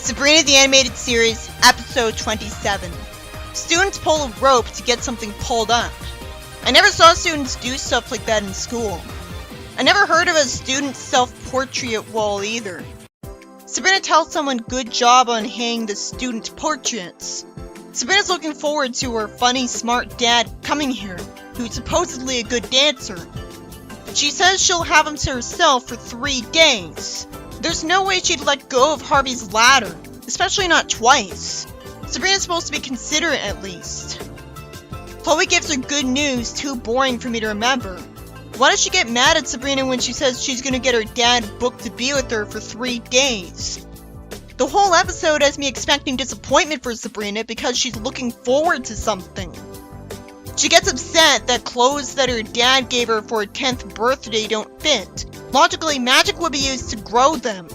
Sabrina the Animated Series, Episode 27. Students pull a rope to get something pulled up. I never saw students do stuff like that in school. I never heard of a student self-portrait wall either. Sabrina tells someone good job on hanging the student portraits. Sabrina's looking forward to her funny, smart dad coming here, who's supposedly a good dancer. She says she'll have him to herself for 3 days. There's no way she'd let go of Harvey's ladder, especially not twice. Sabrina's supposed to be considerate at least. Chloe gives her good news, too boring for me to remember. Why does she get mad at Sabrina when she says she's gonna get her dad booked to be with her for 3 days? The whole episode has me expecting disappointment for Sabrina because she's looking forward to something. She gets upset that clothes that her dad gave her for her 10th birthday don't fit. Logically, magic would be used to grow them.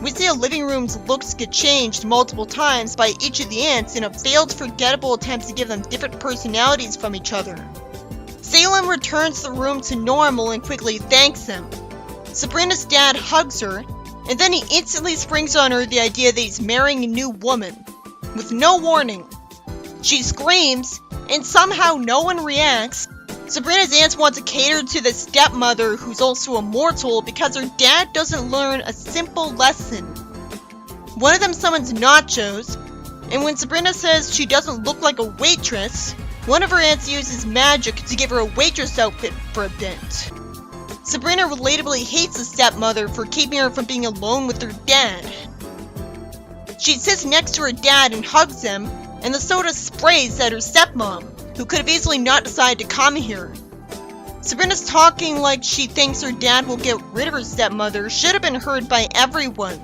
We see a living room's looks get changed multiple times by each of the ants in a failed forgettable attempt to give them different personalities from each other. Salem returns the room to normal and quickly thanks him. Sabrina's dad hugs her, and then he instantly springs on her the idea that he's marrying a new woman, with no warning. She screams, and somehow no one reacts. Sabrina's aunts want to cater to the stepmother who's also a mortal because her dad doesn't learn a simple lesson. One of them summons nachos, and when Sabrina says she doesn't look like a waitress, one of her aunts uses magic to give her a waitress outfit for a bit. Sabrina relatably hates the stepmother for keeping her from being alone with her dad. She sits next to her dad and hugs him, and the soda sprays at her stepmom, who could have easily not decided to come here. Sabrina's talking like she thinks her dad will get rid of her stepmother should have been heard by everyone.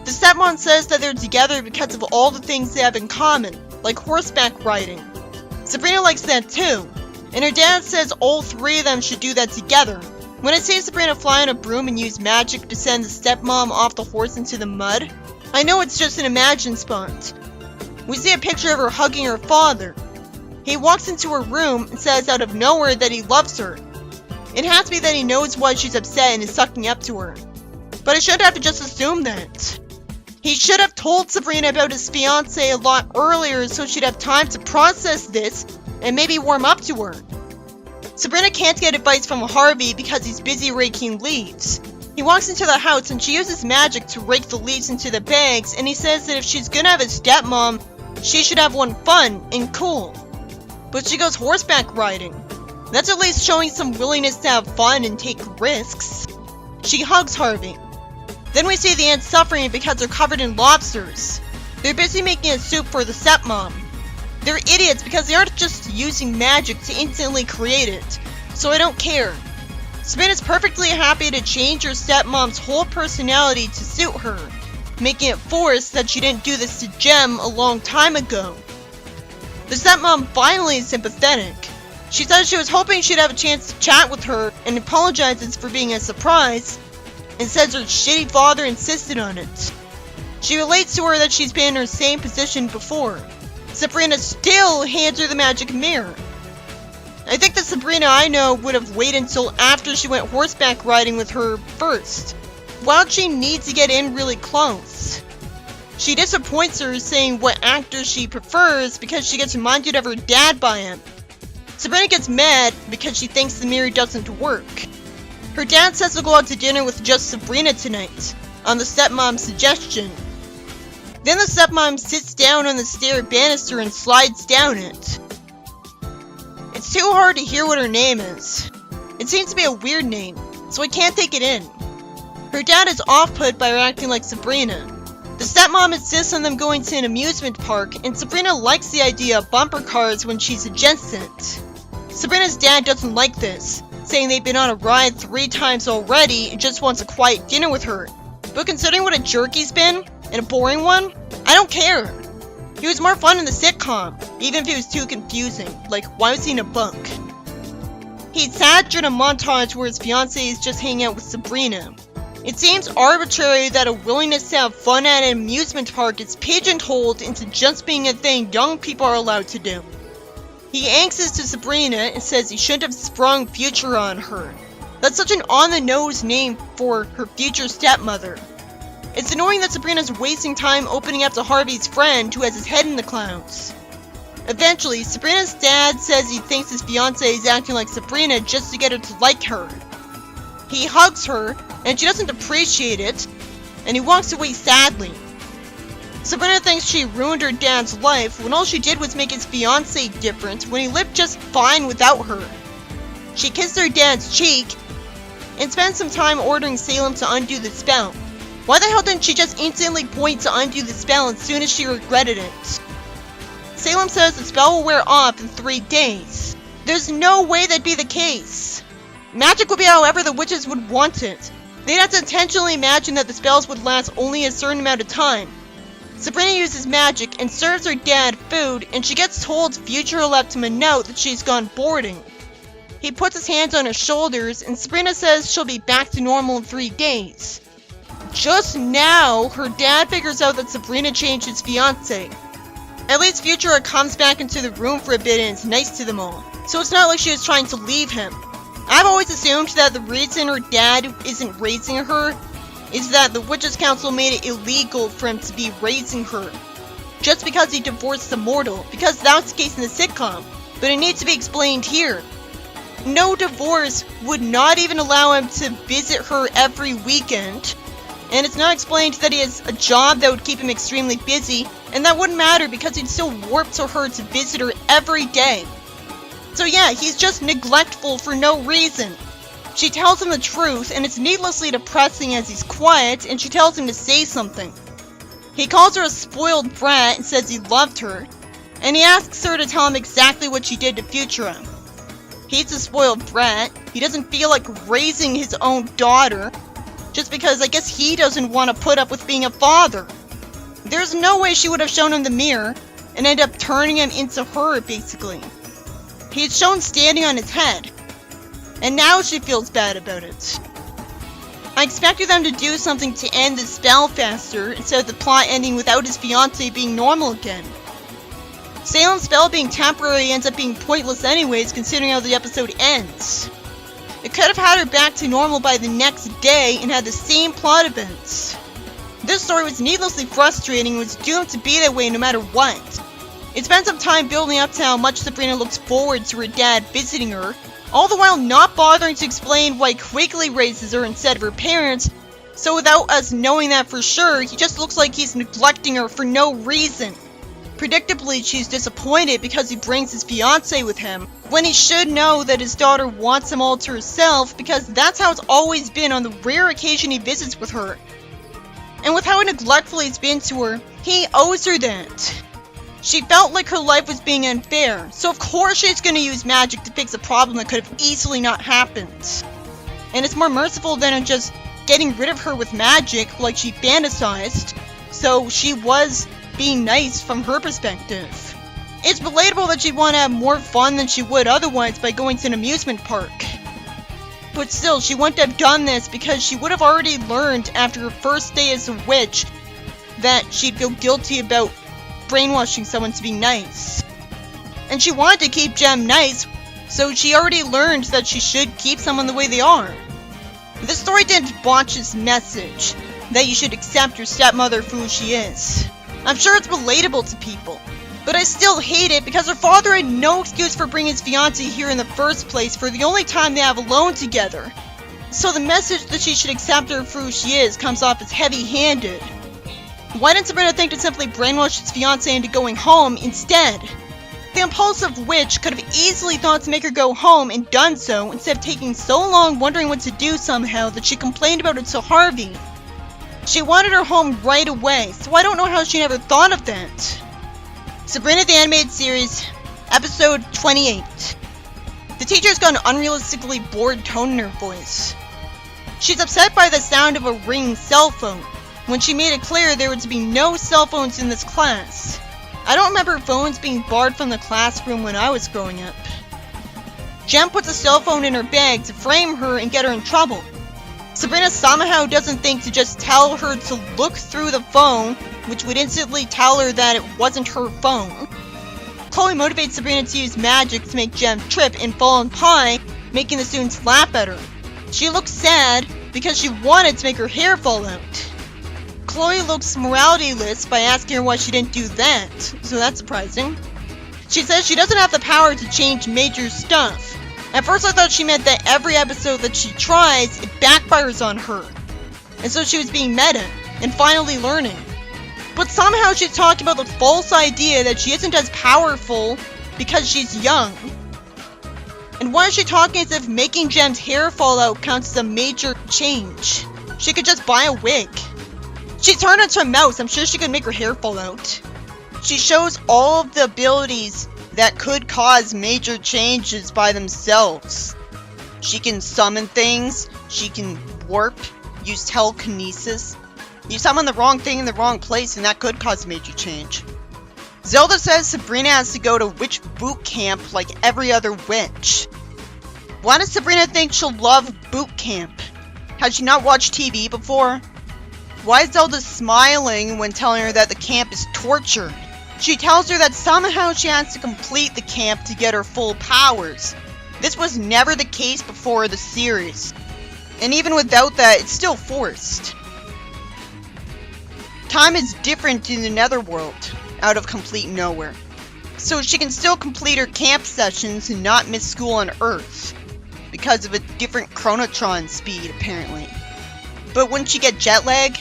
The stepmom says that they're together because of all the things they have in common, like horseback riding. Sabrina likes that too, and her dad says all 3 of them should do that together. When I see Sabrina fly on a broom and use magic to send the stepmom off the horse into the mud, I know it's just an imagined spot. We see a picture of her hugging her father. He walks into her room and says out of nowhere that he loves her. It has to be that he knows why she's upset and is sucking up to her. But I shouldn't have to just assume that. He should have told Sabrina about his fiancée a lot earlier so she'd have time to process this and maybe warm up to her. Sabrina can't get advice from Harvey because he's busy raking leaves. He walks into the house and she uses magic to rake the leaves into the bags, and he says that if she's gonna have a stepmom, she should have one fun and cool. But she goes horseback riding. That's at least showing some willingness to have fun and take risks. She hugs Harvey. Then we see the ants suffering because they're covered in lobsters. They're busy making a soup for the stepmom. They're idiots because they aren't just using magic to instantly create it, so I don't care. Sabrina's perfectly happy to change her stepmom's whole personality to suit her, making it forced that she didn't do this to Jem a long time ago. The stepmom finally is sympathetic. She says she was hoping she'd have a chance to chat with her and apologizes for being a surprise, and says her shitty father insisted on it. She relates to her that she's been in her same position before. Sabrina still hands her the magic mirror. I think the Sabrina I know would have waited until after she went horseback riding with her first. Why'd she need to get in really close? She disappoints her saying what actor she prefers because she gets reminded of her dad by him. Sabrina gets mad because she thinks the mirror doesn't work. Her dad says they'll go out to dinner with just Sabrina tonight, on the stepmom's suggestion. Then the stepmom sits down on the stair banister and slides down it. It's too hard to hear what her name is. It seems to be a weird name, so I can't take it in. Her dad is off-put by her acting like Sabrina. The stepmom insists on them going to an amusement park, and Sabrina likes the idea of bumper cars when she suggests it. Sabrina's dad doesn't like this, saying they've been on a ride 3 times already and just wants a quiet dinner with her. But considering what a jerk he's been, and a boring one, I don't care. He was more fun in the sitcom, even if he was too confusing, like why was he in a bunk? He's sad during a montage where his fiancée is just hanging out with Sabrina. It seems arbitrary that a willingness to have fun at an amusement park is pigeonholed into just being a thing young people are allowed to do. He angsts to Sabrina and says he shouldn't have sprung Future on her. That's such an on-the-nose name for her future stepmother. It's annoying that Sabrina's wasting time opening up to Harvey's friend who has his head in the clouds. Eventually, Sabrina's dad says he thinks his fiancée is acting like Sabrina just to get her to like her. He hugs her, and she doesn't appreciate it, and he walks away sadly. Sabrina thinks she ruined her dad's life when all she did was make his fiancé different when he lived just fine without her. She kissed her dad's cheek, and spent some time ordering Salem to undo the spell. Why the hell didn't she just instantly point to undo the spell as soon as she regretted it? Salem says the spell will wear off in 3 days. There's no way that'd be the case. Magic would be however the witches would want it. They'd have to intentionally imagine that the spells would last only a certain amount of time. Sabrina uses magic and serves her dad food, and she gets told Future left him a note that she's gone boarding. He puts his hands on her shoulders, and Sabrina says she'll be back to normal in 3 days. Just now, her dad figures out that Sabrina changed his fiancé. At least Future comes back into the room for a bit and is nice to them all, so it's not like she was trying to leave him. I've always assumed that the reason her dad isn't raising her is that the Witches' Council made it illegal for him to be raising her, just because he divorced the mortal, because that was the case in the sitcom, but it needs to be explained here. No divorce would not even allow him to visit her every weekend, and it's not explained that he has a job that would keep him extremely busy, and that wouldn't matter because he'd still warp to her to visit her every day. So yeah, he's just neglectful for no reason. She tells him the truth, and it's needlessly depressing as he's quiet, and she tells him to say something. He calls her a spoiled brat and says he loved her, and he asks her to tell him exactly what she did to Futura. He's a spoiled brat. He doesn't feel like raising his own daughter, just because I guess he doesn't want to put up with being a father. There's no way she would have shown him the mirror, and ended up turning him into her, basically. He's shown standing on his head, and now she feels bad about it. I expected them to do something to end the spell faster, instead of the plot ending without his fiancée being normal again. Salem's spell being temporary ends up being pointless anyways, considering how the episode ends. It could have had her back to normal by the next day and had the same plot events. This story was needlessly frustrating and was doomed to be that way no matter what. It spent some time building up to how much Sabrina looks forward to her dad visiting her, all the while not bothering to explain why Quigley raises her instead of her parents, so without us knowing that for sure, he just looks like he's neglecting her for no reason. Predictably, she's disappointed because he brings his fiancée with him, when he should know that his daughter wants him all to herself because that's how it's always been on the rare occasion he visits with her. And with how neglectful he's been to her, he owes her that. She felt like her life was being unfair, so of course she's gonna use magic to fix a problem that could have easily not happened. And it's more merciful than just getting rid of her with magic like she fantasized, so she was being nice from her perspective. It's relatable that she'd want to have more fun than she would otherwise by going to an amusement park. But still, she wouldn't have done this because she would have already learned after her first day as a witch that she'd feel guilty about brainwashing someone to be nice. And she wanted to keep Jem nice, so she already learned that she should keep someone the way they are. This story didn't botch its message, that you should accept your stepmother for who she is. I'm sure it's relatable to people, but I still hate it because her father had no excuse for bringing his fiancée here in the first place for the only time they have alone together. So the message that she should accept her for who she is comes off as heavy-handed. Why didn't Sabrina think to simply brainwash his fiancée into going home instead? The impulsive witch could have easily thought to make her go home and done so instead of taking so long wondering what to do somehow that she complained about it to Harvey. She wanted her home right away, so I don't know how she never thought of that. Sabrina the Animated Series, Episode 28. The teacher's got an unrealistically bored tone in her voice. She's upset by the sound of a ringing cell phone, when she made it clear there were to be no cell phones in this class. I don't remember phones being barred from the classroom when I was growing up. Jem puts a cell phone in her bag to frame her and get her in trouble. Sabrina somehow doesn't think to just tell her to look through the phone, which would instantly tell her that it wasn't her phone. Chloe motivates Sabrina to use magic to make Jem trip and fall on pie, making the students laugh at her. She looks sad because she wanted to make her hair fall out. Chloe looks moralityless by asking her why she didn't do that, so that's surprising. She says she doesn't have the power to change major stuff. At first I thought she meant that every episode that she tries, it backfires on her. And so she was being meta, and finally learning. But somehow she's talking about the false idea that she isn't as powerful because she's young. And why is she talking as if making Gem's hair fall out counts as a major change? She could just buy a wig. She turned into a mouse, I'm sure she could make her hair fall out. She shows all of the abilities that could cause major changes by themselves. She can summon things, she can warp, use telekinesis. You summon the wrong thing in the wrong place and that could cause major change. Zelda says Sabrina has to go to witch boot camp like every other witch. Why does Sabrina think she'll love boot camp? Has she not watched TV before? Why is Zelda smiling when telling her that the camp is torture? She tells her that somehow she has to complete the camp to get her full powers. This was never the case before the series. And even without that, it's still forced. Time is different in the Netherworld, out of complete nowhere. So she can still complete her camp sessions and not miss school on Earth. Because of a different chronotron speed, apparently. But wouldn't she get jet lag?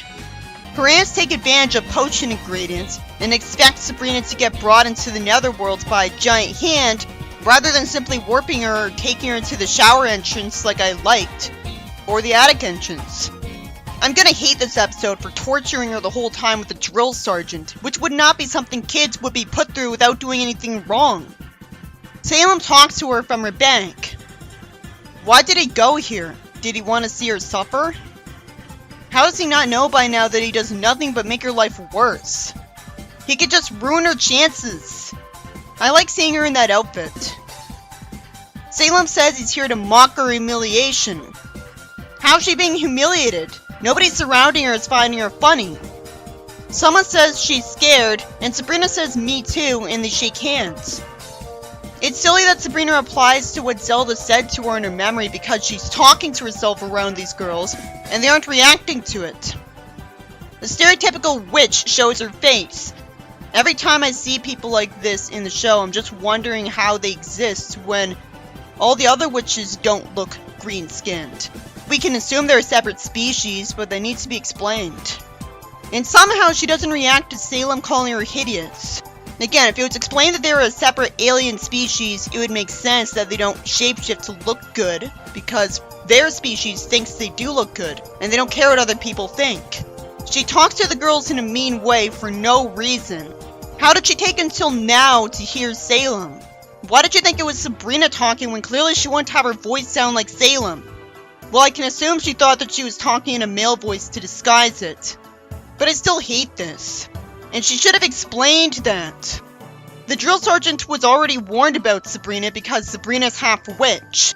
Her aunts take advantage of potion ingredients and expect Sabrina to get brought into the Netherworld by a giant hand rather than simply warping her or taking her to the shower entrance like I liked. Or the attic entrance. I'm gonna hate this episode for torturing her the whole time with a drill sergeant, which would not be something kids would be put through without doing anything wrong. Salem talks to her from her bank. Why did he go here? Did he want to see her suffer? How does he not know by now that he does nothing but make her life worse? He could just ruin her chances. I like seeing her in that outfit. Salem says he's here to mock her humiliation. How's she being humiliated? Nobody surrounding her is finding her funny. Someone says she's scared, and Sabrina says me too, and they shake hands. It's silly that Sabrina replies to what Zelda said to her in her memory because she's talking to herself around these girls, and they aren't reacting to it. The stereotypical witch shows her face. Every time I see people like this in the show, I'm just wondering how they exist when all the other witches don't look green-skinned. We can assume they're a separate species, but they need to be explained. And somehow she doesn't react to Salem calling her hideous. Again, if it was explained that they were a separate alien species, it would make sense that they don't shapeshift to look good, because their species thinks they do look good, and they don't care what other people think. She talks to the girls in a mean way for no reason. How did she take until now to hear Salem? Why did you think it was Sabrina talking when clearly she wanted to have her voice sound like Salem? Well, I can assume she thought that she was talking in a male voice to disguise it. But I still hate this. And she should have explained that. The drill sergeant was already warned about Sabrina because Sabrina's half witch.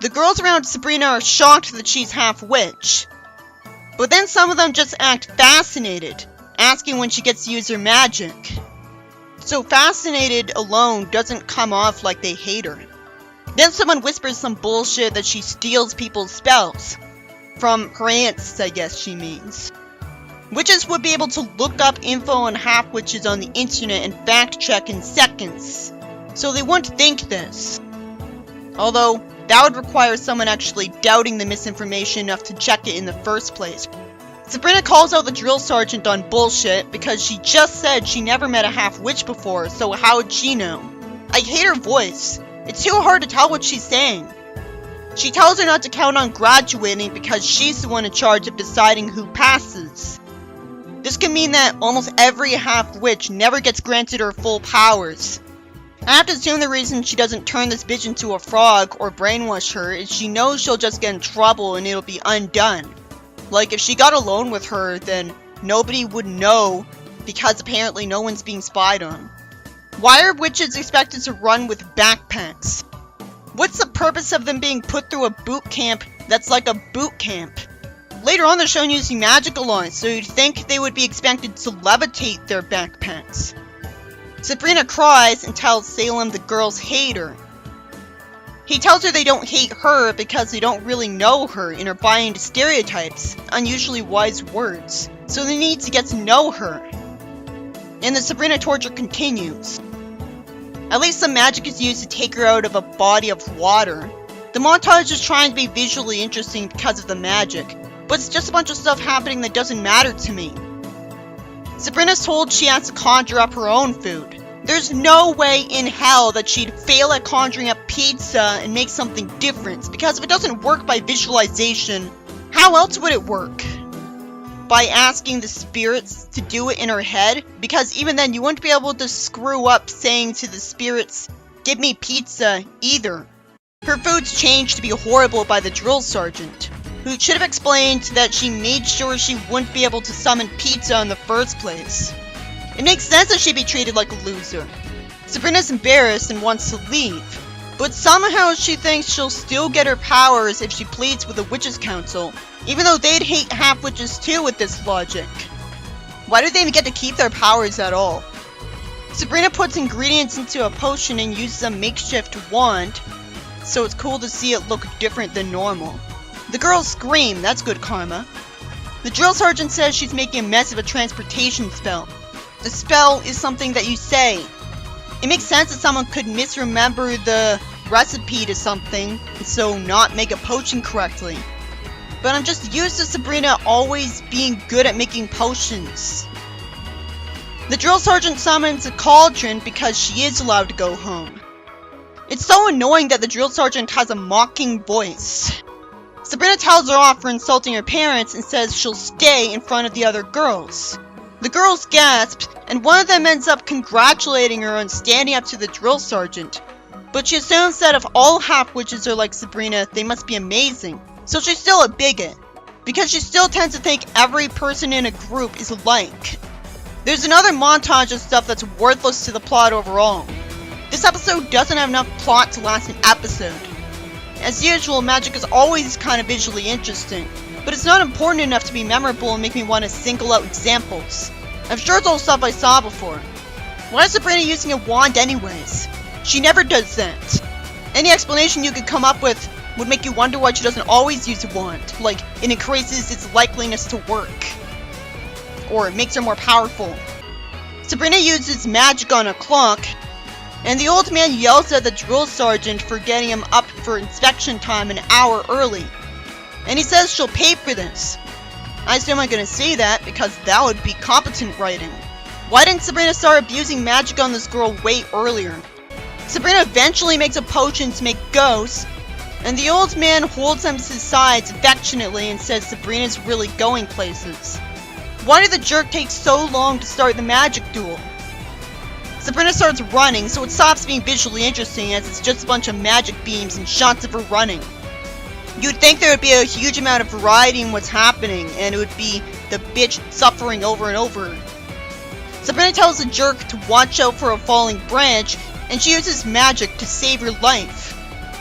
The girls around Sabrina are shocked that she's half witch. But then some of them just act fascinated, asking when she gets to use her magic. So fascinated alone doesn't come off like they hate her. Then someone whispers some bullshit that she steals people's spells. From her aunts, I guess she means. Witches would be able to look up info on half-witches on the internet and fact-check in seconds. So they wouldn't think this. Although, that would require someone actually doubting the misinformation enough to check it in the first place. Sabrina calls out the drill sergeant on bullshit because she just said she never met a half-witch before, so how would she know? I hate her voice. It's too hard to tell what she's saying. She tells her not to count on graduating because she's the one in charge of deciding who passes. This can mean that almost every half-witch never gets granted her full powers. I have to assume the reason she doesn't turn this bitch into a frog or brainwash her is she knows she'll just get in trouble and it'll be undone. Like, if she got alone with her, then nobody would know because apparently no one's being spied on. Why are witches expected to run with backpacks? What's the purpose of them being put through a boot camp that's like a boot camp? Later on they're shown using magical lines, so you'd think they would be expected to levitate their backpacks. Sabrina cries and tells Salem the girls hate her. He tells her they don't hate her because they don't really know her and are buying into stereotypes, unusually wise words. so they need to get to know her. And the Sabrina torture continues. At least some magic is used to take her out of a body of water. The montage is trying to be visually interesting because of the magic, but it's just a bunch of stuff happening that doesn't matter to me. Sabrina's told she has to conjure up her own food. There's no way in hell that she'd fail at conjuring up pizza and make something different, because if it doesn't work by visualization, how else would it work? By asking the spirits to do it in her head? Because even then you wouldn't be able to screw up saying to the spirits, "Give me pizza," either. Her food's changed to be horrible by the drill sergeant, who should have explained that she made sure she wouldn't be able to summon pizza in the first place. It makes sense that she'd be treated like a loser. Sabrina's embarrassed and wants to leave, but somehow she thinks she'll still get her powers if she pleads with the Witches' Council, even though they'd hate half-witches too with this logic. Why do they even get to keep their powers at all? Sabrina puts ingredients into a potion and uses a makeshift wand, so it's cool to see it look different than normal. The girls scream, that's good karma. The drill sergeant says she's making a mess of a transportation spell. The spell is something that you say. It makes sense that someone could misremember the recipe to something, and so not make a potion correctly. But I'm just used to Sabrina always being good at making potions. The drill sergeant summons a cauldron because she is allowed to go home. It's so annoying that the drill sergeant has a mocking voice. Sabrina tells her off for insulting her parents and says she'll stay in front of the other girls. The girls gasp, and one of them ends up congratulating her on standing up to the drill sergeant. But she assumes that if all half-witches are like Sabrina, they must be amazing. So she's still a bigot, because she still tends to think every person in a group is alike. There's another montage of stuff that's worthless to the plot overall. This episode doesn't have enough plot to last an episode. As usual, magic is always kind of visually interesting, but it's not important enough to be memorable and make me want to single out examples. I'm sure it's all stuff I saw before. Why is Sabrina using a wand anyways? She never does that. Any explanation you could come up with would make you wonder why she doesn't always use a wand, like it increases its likeliness to work. Or it makes her more powerful. Sabrina uses magic on a clock, and the old man yells at the drill sergeant for getting him up for inspection time an hour early. And he says she'll pay for this. I assume I'm gonna say that because that would be competent writing. Why didn't Sabrina start abusing magic on this girl way earlier? Sabrina eventually makes a potion to make ghosts, and the old man holds them to his sides affectionately and says Sabrina's really going places. Why did the jerk take so long to start the magic duel? Sabrina starts running, so it stops being visually interesting as it's just a bunch of magic beams and shots of her running. You'd think there would be a huge amount of variety in what's happening, and it would be the bitch suffering over and over. Sabrina tells the jerk to watch out for a falling branch, and she uses magic to save her life.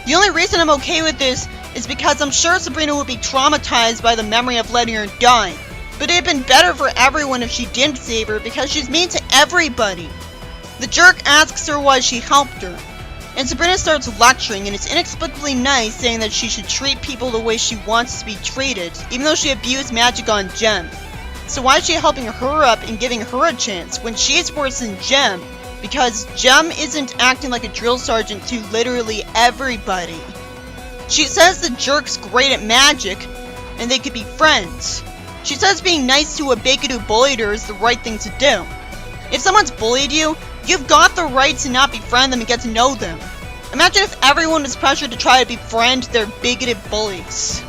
The only reason I'm okay with this is because I'm sure Sabrina would be traumatized by the memory of letting her die. But it'd been better for everyone if she didn't save her because she's mean to everybody. The jerk asks her why she helped her, and Sabrina starts lecturing, and it's inexplicably nice, saying that she should treat people the way she wants to be treated, even though she abused magic on Jem. So why is she helping her up and giving her a chance when she's worse than Jem? Because Jem isn't acting like a drill sergeant to literally everybody. She says the jerk's great at magic, and they could be friends. She says being nice to a bigot who bullied her is the right thing to do. If someone's bullied you, you've got the right to not befriend them and get to know them. Imagine if everyone was pressured to try to befriend their bigoted bullies.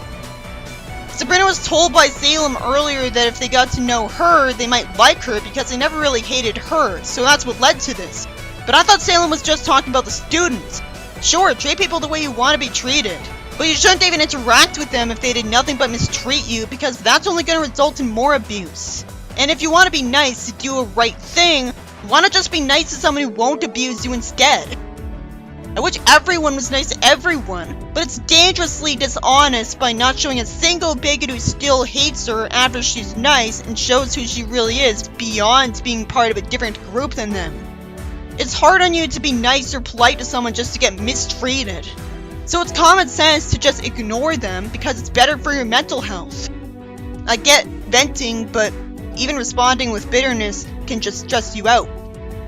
Sabrina was told by Salem earlier that if they got to know her, they might like her because they never really hated her, so that's what led to this. But I thought Salem was just talking about the students. Sure, treat people the way you want to be treated, but you shouldn't even interact with them if they did nothing but mistreat you, because that's only going to result in more abuse. And if you want to be nice to do a right thing, why not just be nice to someone who won't abuse you instead? I wish everyone was nice to everyone, but it's dangerously dishonest by not showing a single bigot who still hates her after she's nice and shows who she really is beyond being part of a different group than them. It's hard on you to be nice or polite to someone just to get mistreated. So it's common sense to just ignore them because it's better for your mental health. I get venting, but even responding with bitterness can just stress you out.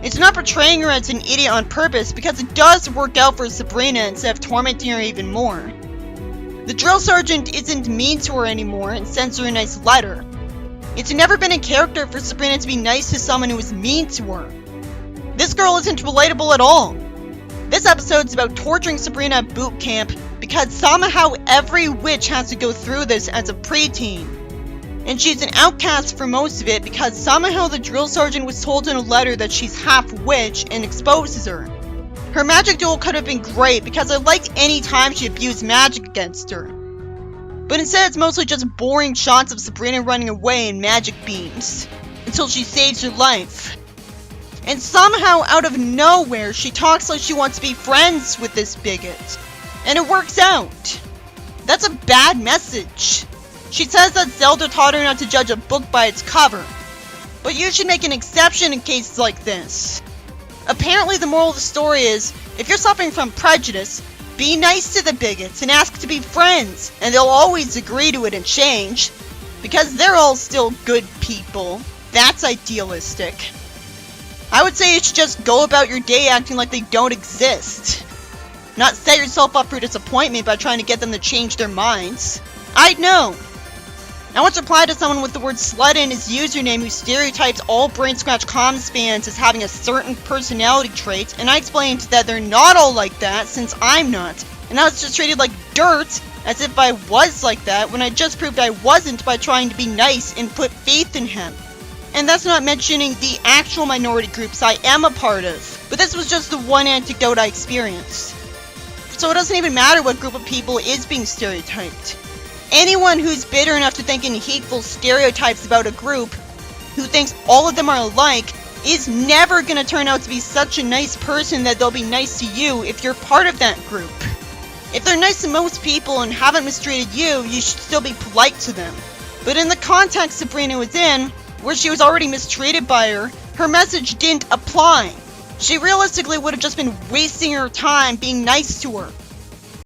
It's not portraying her as an idiot on purpose because it does work out for Sabrina instead of tormenting her even more. The drill sergeant isn't mean to her anymore and sends her a nice letter. It's never been in character for Sabrina to be nice to someone who is mean to her. This girl isn't relatable at all. This episode's about torturing Sabrina at boot camp because somehow every witch has to go through this as a preteen. And she's an outcast for most of it because somehow the drill sergeant was told in a letter that she's half witch and exposes her. Her magic duel could have been great because I liked any time she abused magic against her. But instead it's mostly just boring shots of Sabrina running away in magic beams until she saves her life. And somehow out of nowhere she talks like she wants to be friends with this bigot. And it works out. That's a bad message. She says that Zelda taught her not to judge a book by its cover. But you should make an exception in cases like this. Apparently the moral of the story is, if you're suffering from prejudice, be nice to the bigots and ask to be friends, and they'll always agree to it and change. Because they're all still good people. That's idealistic. I would say you should just go about your day acting like they don't exist. Not set yourself up for disappointment by trying to get them to change their minds. I'd know. I once replied to someone with the word slut in his username who stereotypes all Brain Scratch Comms fans as having a certain personality trait, and I explained that they're not all like that since I'm not, and I was just treated like dirt as if I was like that when I just proved I wasn't by trying to be nice and put faith in him. And that's not mentioning the actual minority groups I am a part of, but this was just the one anecdote I experienced. So it doesn't even matter what group of people is being stereotyped. Anyone who's bitter enough to think in hateful stereotypes about a group, who thinks all of them are alike, is never gonna turn out to be such a nice person that they'll be nice to you if you're part of that group. If they're nice to most people and haven't mistreated you, you should still be polite to them. But in the context Sabrina was in, where she was already mistreated by her, her message didn't apply. She realistically would have just been wasting her time being nice to her.